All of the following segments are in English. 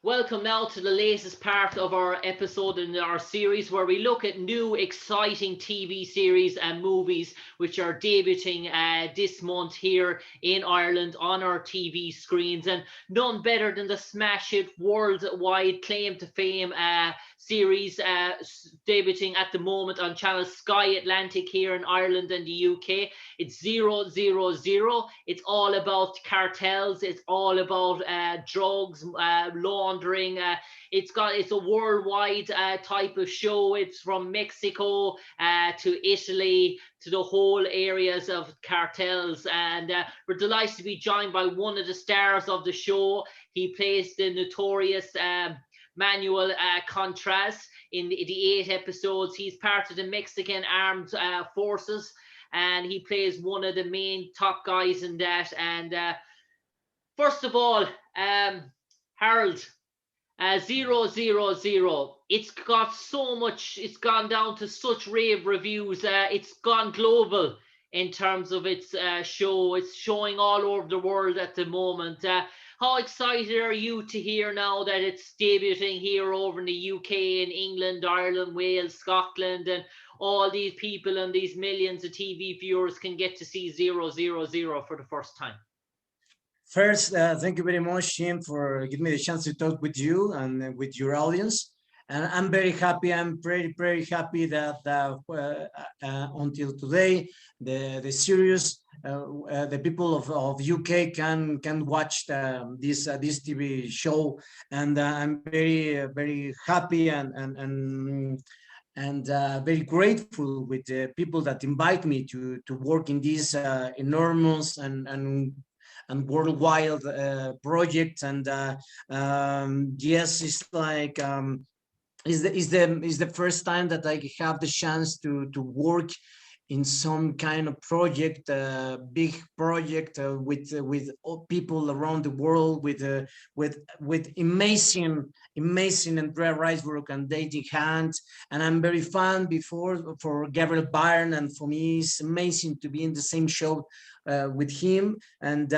Welcome now to the latest part of our episode in our series where we look at new exciting TV series and movies which are debuting this month here in Ireland on our TV screens. And none better than the smash hit worldwide claim to fame series debuting at the moment on channel Sky Atlantic here in Ireland and the UK. It's ZeroZeroZero. It's all about cartels. It's all about drugs, laundering. It's a worldwide type of show. It's from Mexico to Italy to the whole areas of cartels, and we're delighted to be joined by one of the stars of the show. He plays the notorious Manuel Contreras in the 8 episodes. He's part of the Mexican Armed Forces, and he plays one of the main top guys in that. And first of all, Harold, ZeroZeroZero. It's got so much. It's gone down to such rave reviews. It's gone global in terms of its show. It's showing all over the world at the moment. How excited are you to hear now that it's debuting here over in the UK, in England, Ireland, Wales, Scotland, and all these people and these millions of TV viewers can get to see ZeroZeroZero for the first time? First, thank you very much, Jim, for giving me the chance to talk with you and with your audience. And I'm very happy. I'm very happy that until today, the series, the people of UK can watch this TV show, and I'm very happy and very grateful with the people that invite me to work in this enormous and worldwide project. And yes, it's like is the first time that I have the chance to work in some kind of project, big project with people around the world, with amazing Andrea Riseborough and dating hands. And I'm very fan before for Gabriel Byrne, and for me it's amazing to be in the same show with him, and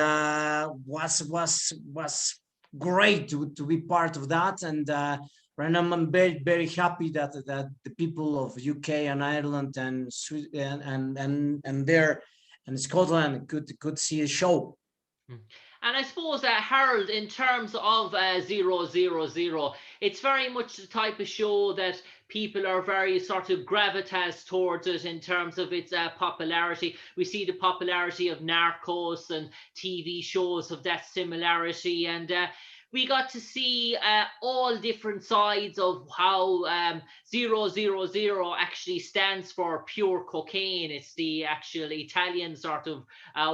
was great to be part of that. And right now I'm very happy that the people of UK and Ireland and there and Scotland could see a show. And I suppose that Harold, in terms of ZeroZeroZero, it's very much the type of show that people are very sort of gravitas towards it in terms of its popularity. We see the popularity of Narcos and TV shows of that similarity, and we got to see all different sides of how ZeroZeroZero actually stands for pure cocaine. It's the actual Italian sort of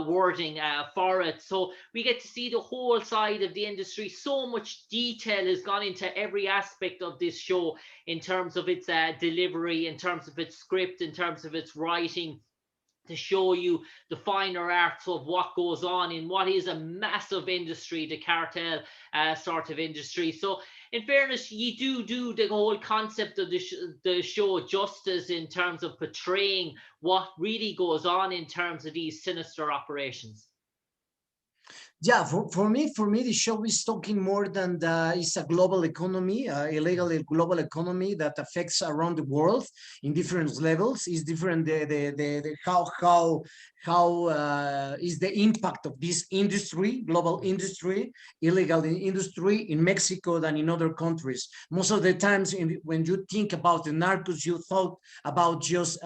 wording for it. So we get to see the whole side of the industry. So much detail has gone into every aspect of this show in terms of its delivery, in terms of its script, in terms of its writing, to show you the finer arts of what goes on in what is a massive industry, the cartel sort of industry. So in fairness, you do the whole concept of the show justice in terms of portraying what really goes on in terms of these sinister operations. Yeah, for me, the show is talking more than it's a global economy, illegal global economy that affects around the world in different levels. Is different the how is the impact of this industry, global industry, illegal industry in Mexico than in other countries. Most of the times, when you think about the narcos, you thought about just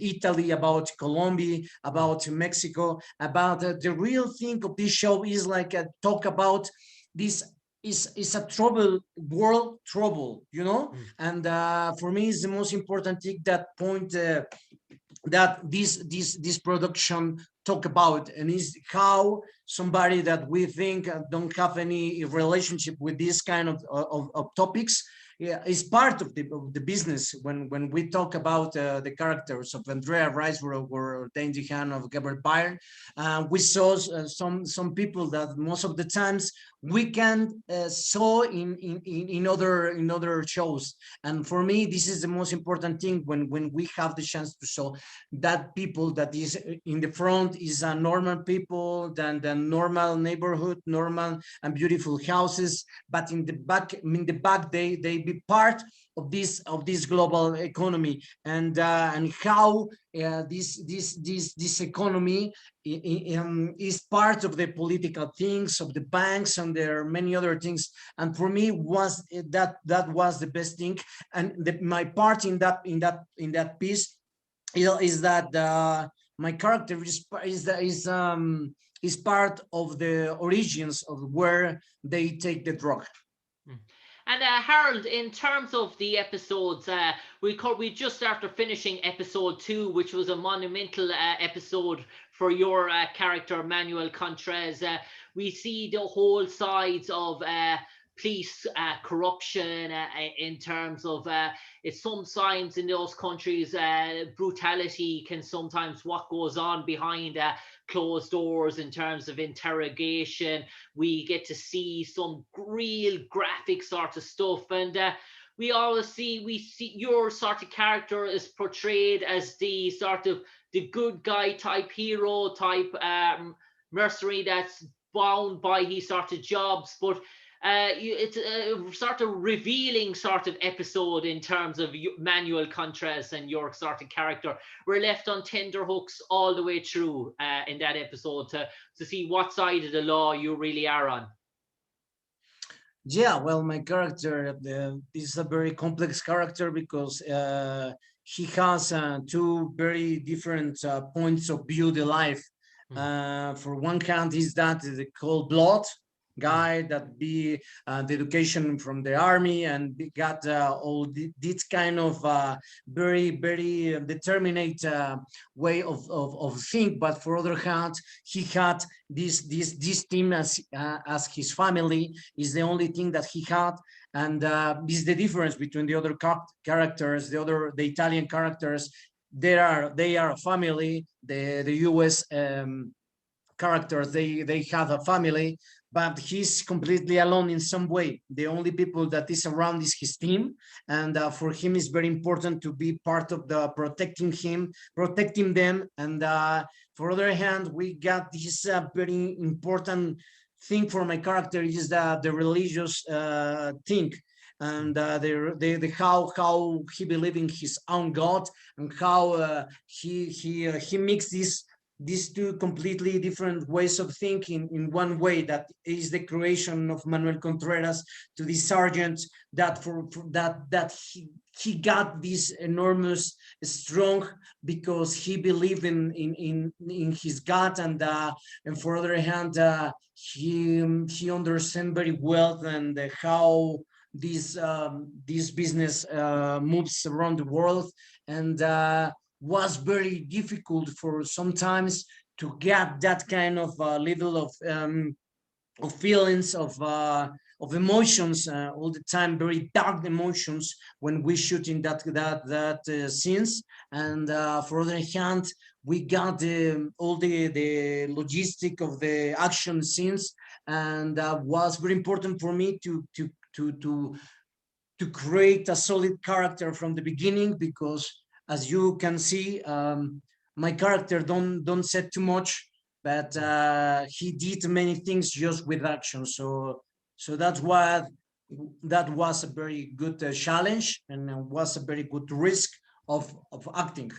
Italy, about Colombia, about Mexico. About the real thing of this show is like a talk about this is a world trouble, you know. And for me, it's the most important thing that point that this production talk about, and is how somebody that we think don't have any relationship with this kind of topics yeah, is part of the business. When we talk about the characters of Andrea Riseborough or Dane DeHaan of Gabriel Byrne, we saw some people that most of the times we can saw in other shows. And for me, this is the most important thing when we have the chance to show that people that is in the front is a normal people, than the normal neighborhood, normal and beautiful houses, but in the back they be part of this global economy, and how this economy is part of the political things of the banks, and there are many other things. And for me was that was the best thing. And my part in that piece is that my character is part of the origins of where they take the drug. Mm. And Harold, in terms of the episodes, we just after finishing episode 2, which was a monumental episode for your character Manuel Contreras. We see the whole sides of police corruption in terms of it's sometimes in those countries brutality can sometimes what goes on behind closed doors in terms of interrogation. We get to see some real graphic sort of stuff, and we see your sort of character is portrayed as the sort of the good guy type hero type mercenary that's bound by his sort of jobs, but it's a sort of revealing sort of episode in terms of Manuel Contreras and your sort of character. We're left on tender hooks all the way through in that episode to see what side of the law you really are on. Yeah, well, my character is a very complex character because he has two very different points of view the life. For one hand, is that the cold blood guy that be the education from the army and got all this kind of very determinate way of think. But for other hand, he had this team as his family is the only thing that he had. And this is the difference between the other characters, the Italian characters. They are a family. The US characters, they have a family, but he's completely alone in some way. The only people that is around is his team, and for him it's very important to be part of the protecting them. And for other hand, we got this very important thing for my character is the religious thing, and the how he believe in his own God, and how he makes these two completely different ways of thinking in one way, that is the creation of Manuel Contreras to the sergeant that for that he got this enormous strong because he believed in his God. And for other hand, he understand very well and how this business moves around the world. And was very difficult for sometimes to get that kind of level of feelings of emotions all the time, very dark emotions when we shoot in that scenes. And for other hand, we got all the logistic of the action scenes, and was very important for me to create a solid character from the beginning, because as you can see, my character don't say too much, but he did many things just with action. So that's why that was a very good challenge, and was a very good risk of acting.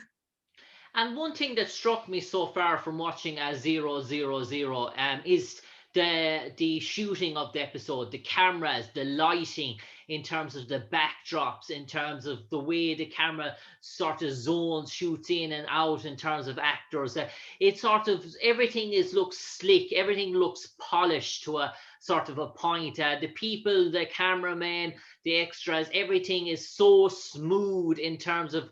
And one thing that struck me so far from watching ZeroZeroZero is the shooting of the episode, the cameras, the lighting, in terms of the backdrops, in terms of the way the camera sort of zones, shoots in and out, in terms of actors. It sort of everything looks slick, everything looks polished to a sort of a point. The people, the cameramen, the extras, everything is so smooth in terms of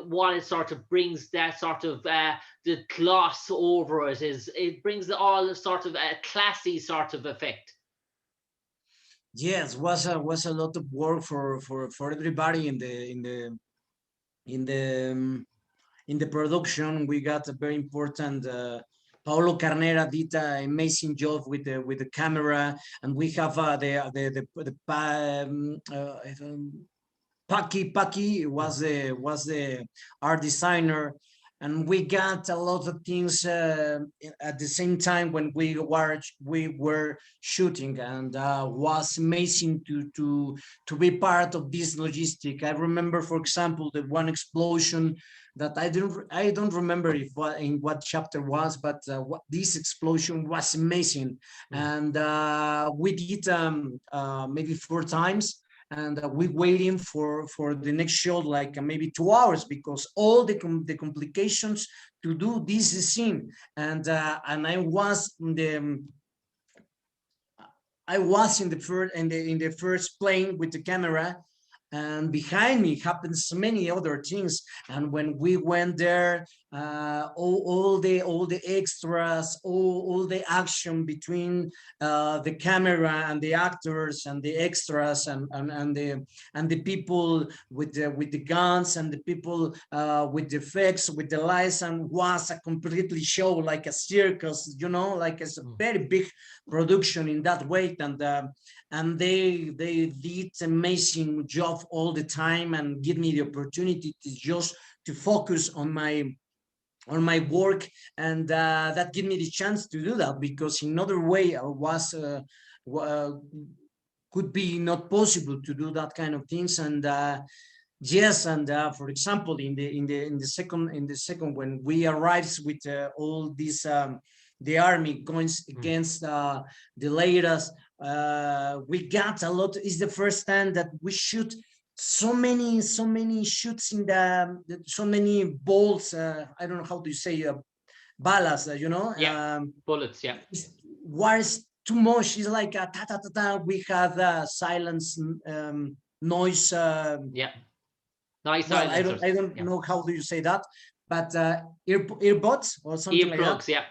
what it sort of brings, that sort of the gloss over it brings all sort of a classy sort of effect. Yes, was a lot of work for everybody in the in the production. We got a very important. Paulo Carnera did an amazing job with the camera, and we have Paki was the art designer, and we got a lot of things at the same time when we were shooting, and was amazing to be part of this logistic. I remember, for example, the one explosion that I don't remember if in what chapter was, but this explosion was amazing, and we did maybe 4 times, and we waiting for the next show like maybe 2 hours because all the complications to do this scene, and I was in the first plane with the camera, and behind me happens many other things. And when we went there, all the extras, all the action between the camera and the actors and the extras and the people with the guns and the people with the effects with the lights, and was a completely show like a circus, like it's a very big production in that way. And they did amazing job all the time and give me the opportunity to just to focus on my work, and that gave me the chance to do that, because in other way I was could be not possible to do that kind of things. And yes, and for example, in the second when we arrived with all this the army going against the latest, we got a lot. It's the first time that we shoot so many shoots in so many balls. I don't know how to say balas. Yeah, bullets. Yeah, Was too much. It's like a ta ta ta ta. We have silence noise. yeah. Nice Well, I don't silencers. I don't Yeah, know how do you say that, but earbuds or something like that. earplugs. Yeah.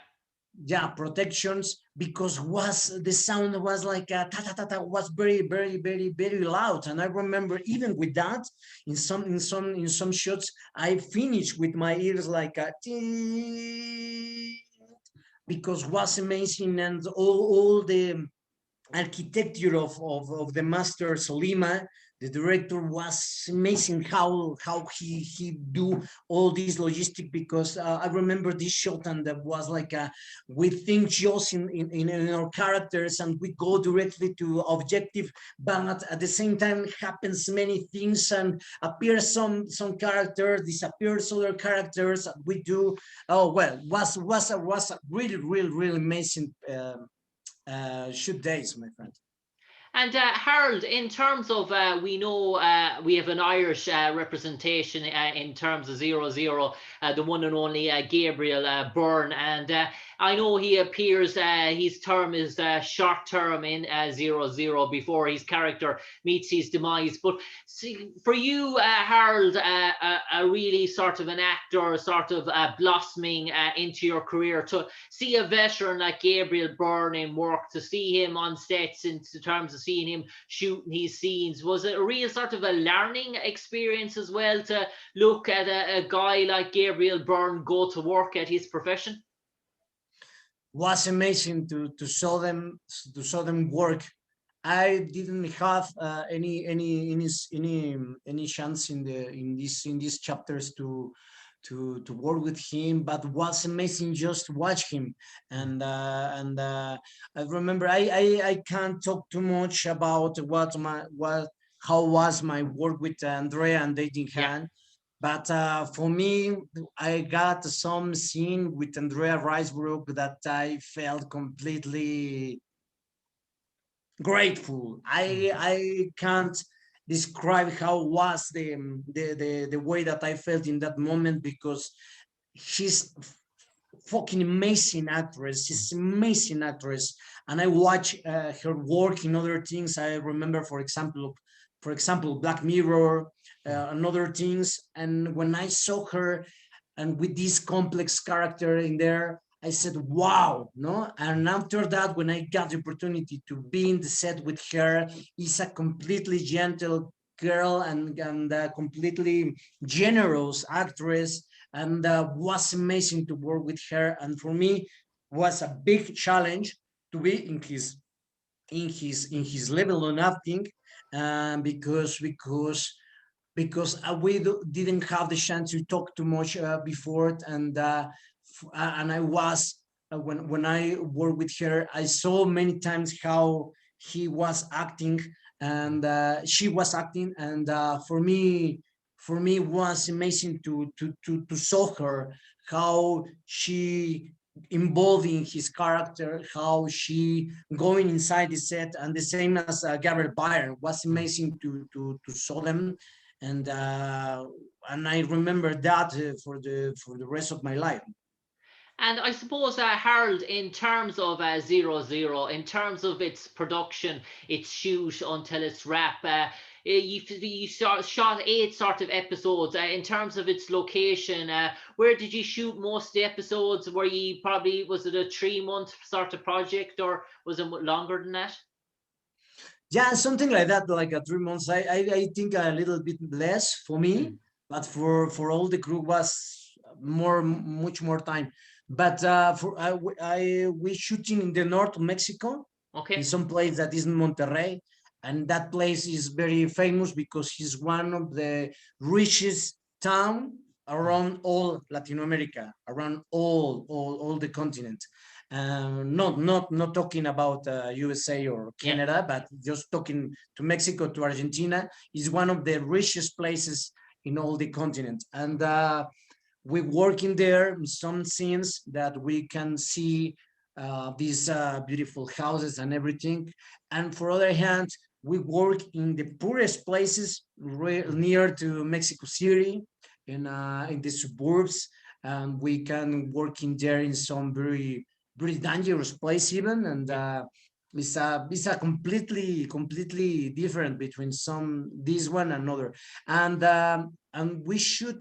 Yeah, protections, because was the sound was like ta ta ta ta, was very very very very loud. And I remember even with that, in some shots I finished with my ears like a because was amazing. And all the architecture of the master Solima, the director, was amazing. How he do all these logistic, because I remember this shot, and that was like we think just in our characters, and we go directly to objective, but at the same time happens many things, and appear some characters, disappears other characters. We do, oh well, was a really really really amazing shoot days, my friend. And Harold, in terms of, we know we have an Irish representation in terms of 0-0, the one and only Gabriel Byrne. And I know he appears, his term is short term in 0-0 before his character meets his demise. But see, for you, Harold, a really sort of an actor, sort of blossoming into your career, to see a veteran like Gabriel Byrne in work, to see him on sets in terms of seeing him shooting his scenes, was it a real sort of a learning experience as well, to look at a guy like Gabriel Byrne go to work at his profession? Was amazing to show them work. I didn't have any chance in these chapters to work with him, but was amazing just to watch him. And I remember I can't talk too much about what how was my work with Andrea and dating Yeah. Han. But for me, I got some scene with Andrea Riseborough that I felt completely grateful. I can't describe how was the way that I felt in that moment, because she's fucking amazing actress. She's amazing actress, and I watch her work in other things. I remember, for example, Black Mirror, and other things. And when I saw her, and with this complex character in there, I said, wow, no? And after that, when I got the opportunity to be in the set with her, is a completely gentle girl and completely generous actress, and was amazing to work with her. And for me, was a big challenge to be in his level on acting, because we didn't have the chance to talk too much before, and I was when I worked with her, I saw many times how he was acting and she was acting, and for me it was amazing to saw her how she involved in his character, how she going inside the set, and the same as Gabriel Byron was amazing to saw them, and and I remember that for the rest of my life. And I suppose, Harold, in terms of ZeroZero, in terms of its production, its shoot until its wrap, you shot 8 sort of episodes. In terms of its location, where did you shoot most of the episodes? Were you probably, was it a 3 month sort of project, or was it longer than that? Yeah, something like that, like 3 months. I think a little bit less for me, Mm. but for all the crew was much more time. But for we shooting in the north of Mexico, in Okay. some place that is in Monterrey, and that place is very famous because it's one of the richest town around all Latin America, around all the continent. Not talking about USA or Yeah. Canada, but just talking to Mexico, to Argentina, is one of the richest places in all the continent. And we work in there some scenes that we can see these beautiful houses and everything. And for other hand, we work in the poorest places near to Mexico City, in the suburbs. We can work in there in some very dangerous place even, and Yeah. it's a completely different between some this one and another, and we shoot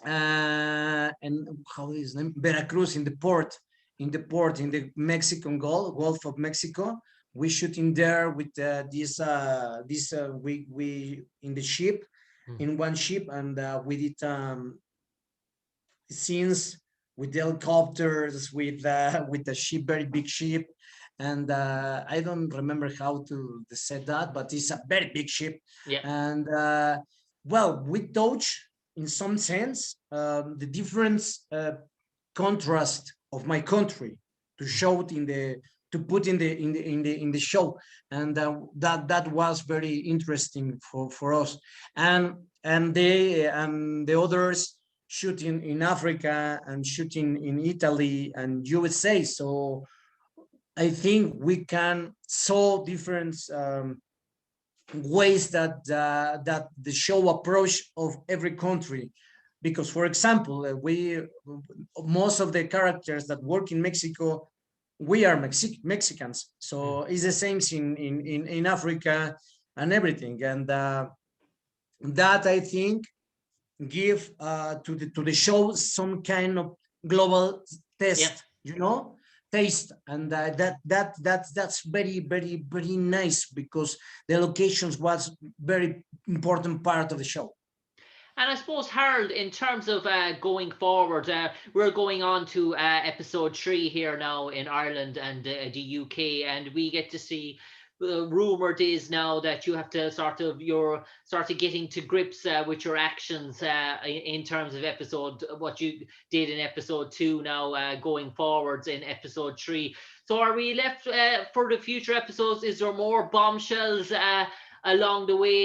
and how is name Veracruz in the Mexican Gulf of Mexico. We shoot in there with this we in the ship, Mm. in one ship, and we did scenes with the helicopters, with the ship, very big ship, and I don't remember how to say that, but it's a very big ship, Yeah. and well, we touch in some sense the different contrast of my country to show it to put in the show, and that was very interesting for us, and the others shooting in Africa and shooting in Italy and USA. So I think we can saw different ways that the show approach of every country, because for example we most of the characters that work in Mexico, we are Mexicans, Mm. so it's the same in Africa and everything, and that I think give to the show some kind of global Yeah. taste, and that's very nice, because the locations was very important part of the show. And I suppose, Harold, in terms of going forward, we're going on to episode 3 here now in Ireland and the UK, and we get to see. Rumored is now that you have to you're sort of getting to grips with your actions in terms of what you did in episode 2 now going forwards in episode 3. So are we left for the future episodes? Is there more bombshells along the way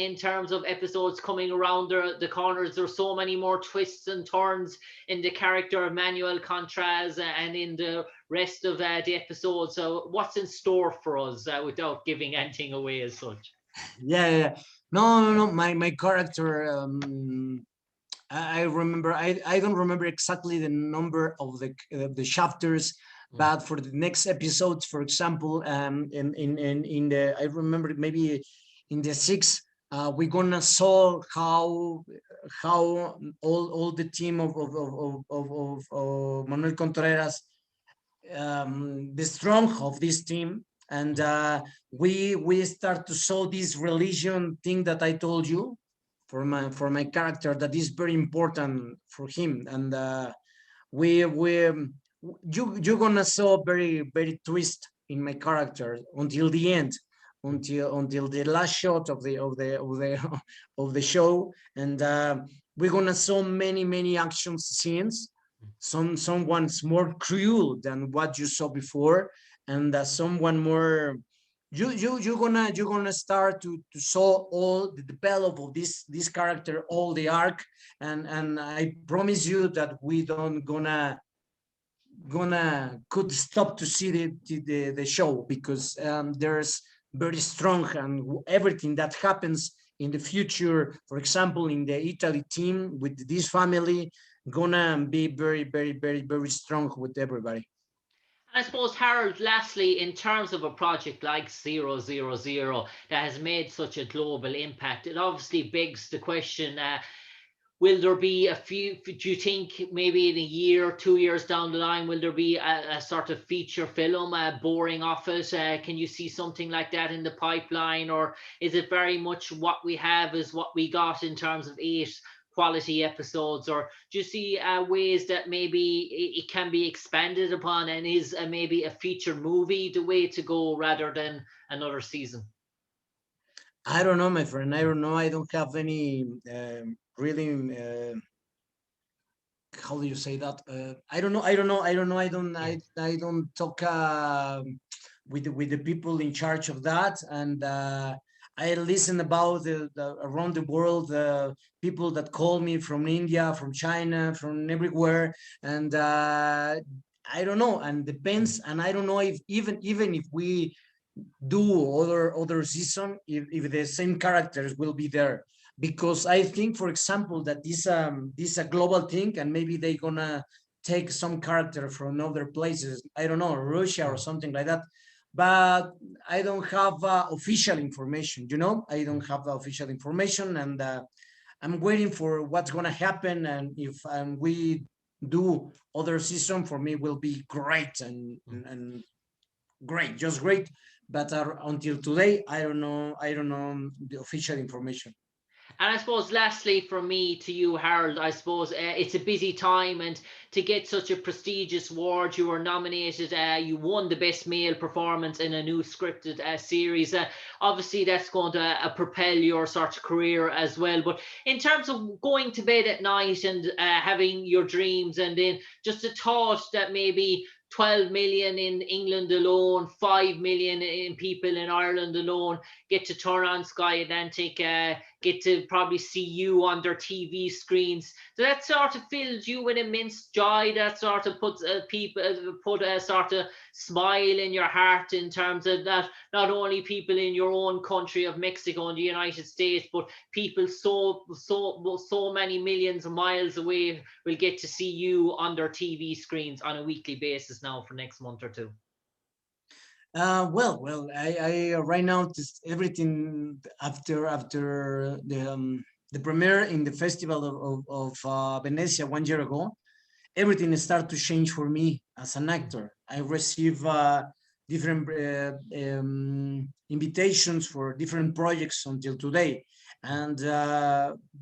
in terms of episodes coming around the corners? There's so many more twists and turns in the character of Manuel Contreras and in the rest of the episode. So what's in store for us without giving anything away as such? Yeah. No. My character. I remember. I don't remember exactly the number of the chapters, Mm. but for the next episodes, for example, in the I remember maybe in the sixth We're gonna saw how all the team of Manuel Contreras, the strong of this team, and we start to show this religion thing that I told you for my character, that is very important for him. And we you're gonna saw very twist in my character until the end, until the last shot of the show. And we're gonna saw many action scenes, someone's more cruel than what you saw before, and someone more, you're gonna start to saw all the develop of this character, all the arc. And I promise you that we don't gonna could stop to see the show, because there's very strong, and everything that happens in the future, for example in the Italy team with this family, gonna be very strong with everybody. I suppose, Harold, lastly, in terms of a project like 000 that has made such a global impact, it obviously begs the question, will there be a few, do you think maybe in a year, 2 years down the line, will there be a sort of feature film boring off it? Can you see something like that in the pipeline? Or is it very much what we have is what we got in terms of 8 quality episodes? Or do you see ways that maybe it can be expanded upon, and is maybe a feature movie the way to go rather than another season? I don't know, my friend. I don't know. I don't have any really. How do you say that? I don't know. I don't know. I don't know. I don't. Yeah. I don't talk with the people in charge of that. And I listen about around the world, people that call me from India, from China, from everywhere. And I don't know. And depends. And I don't know if even if we do other season, if the same characters will be there. Because I think, for example, that this a global thing, and maybe they gonna take some character from other places, I don't know, Russia or something like that. But I don't have official information, I don't have the official information. And I'm waiting for what's gonna happen. And if we do other season, for me will be great, and great, just great. But until today, I don't know the official information. And I suppose, lastly, from me to you, Harold, I suppose it's a busy time, and to get such a prestigious award, you were nominated, you won the best male performance in a new scripted series. Obviously, that's going to propel your sort of career as well. But in terms of going to bed at night and having your dreams, and then just the thought that maybe 12 million in England alone, 5 million in people in Ireland alone get to turn on Sky Atlantic, get to probably see you on their TV screens. So that sort of fills you with immense joy. That sort of puts people put a sort of smile in your heart, in terms of that not only people in your own country of Mexico and the United States, but people so many millions of miles away will get to see you on their TV screens on a weekly basis now for next month or two. Well, I right now just everything after the premiere in the festival of Venezia 1 year ago, everything started to change for me as an actor. I receive different invitations for different projects until today. And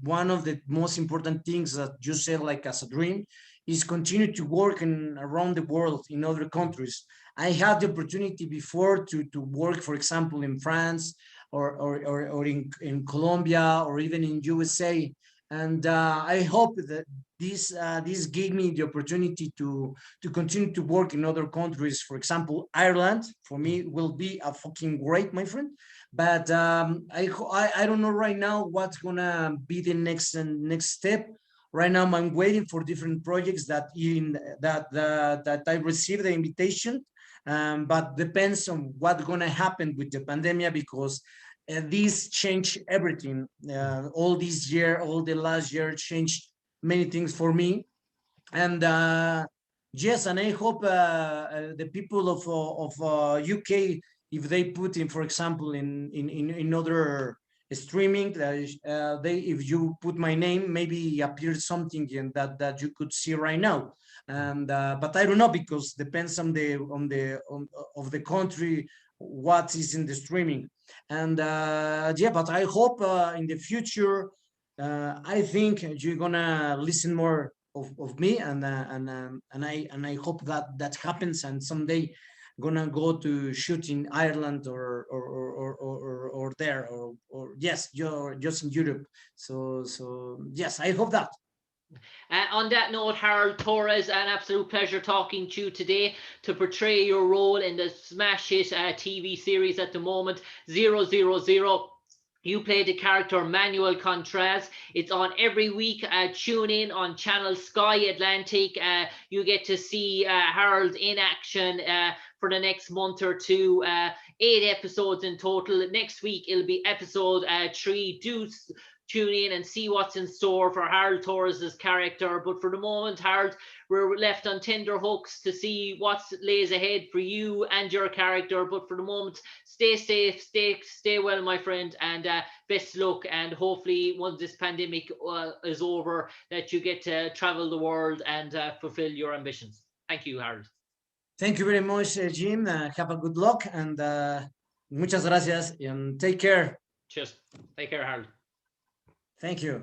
one of the most important things that you said, like as a dream, is continue to work around the world in other countries. I had the opportunity before to work, for example, in France, or in Colombia, or even in USA. And I hope that this gave me the opportunity to continue to work in other countries. For example, Ireland for me will be a fucking great, my friend. But I don't know right now what's gonna be the next step. Right now, I'm waiting for different projects that I received the invitation. But depends on what's gonna happen with the pandemic, because this changed everything. All this year, all the last year changed many things for me. And yes, and I hope the people of UK, if they put in, for example, in other streaming. If you put my name, maybe appears something in that you could see right now. And but I don't know, because depends on of the country what is in the streaming. And yeah, but I hope in the future, I think you're gonna listen more of me, and I hope that happens, and someday gonna go to shoot in Ireland or there, or yes, you're just in Europe. So yes, I hope that. On that note, Harold Torres, an absolute pleasure talking to you today to portray your role in the smash hit TV series at the moment, 000. You play the character Manuel Contreras. It's on every week. Tune in on channel Sky Atlantic. You get to see Harold in action for the next month or two. 8 episodes in total. Next week it'll be episode 3. Do tune in and see what's in store for Harold Torres's character. But for the moment, Harold, we're left on tender hooks to see what lays ahead for you and your character. But for the moment, stay safe, stay well, my friend, and best luck. And hopefully, once this pandemic is over, that you get to travel the world and fulfill your ambitions. Thank you, Harold. Thank you very much, Jim. Have a good luck, and muchas gracias, and take care. Cheers. Take care, Harold. Thank you.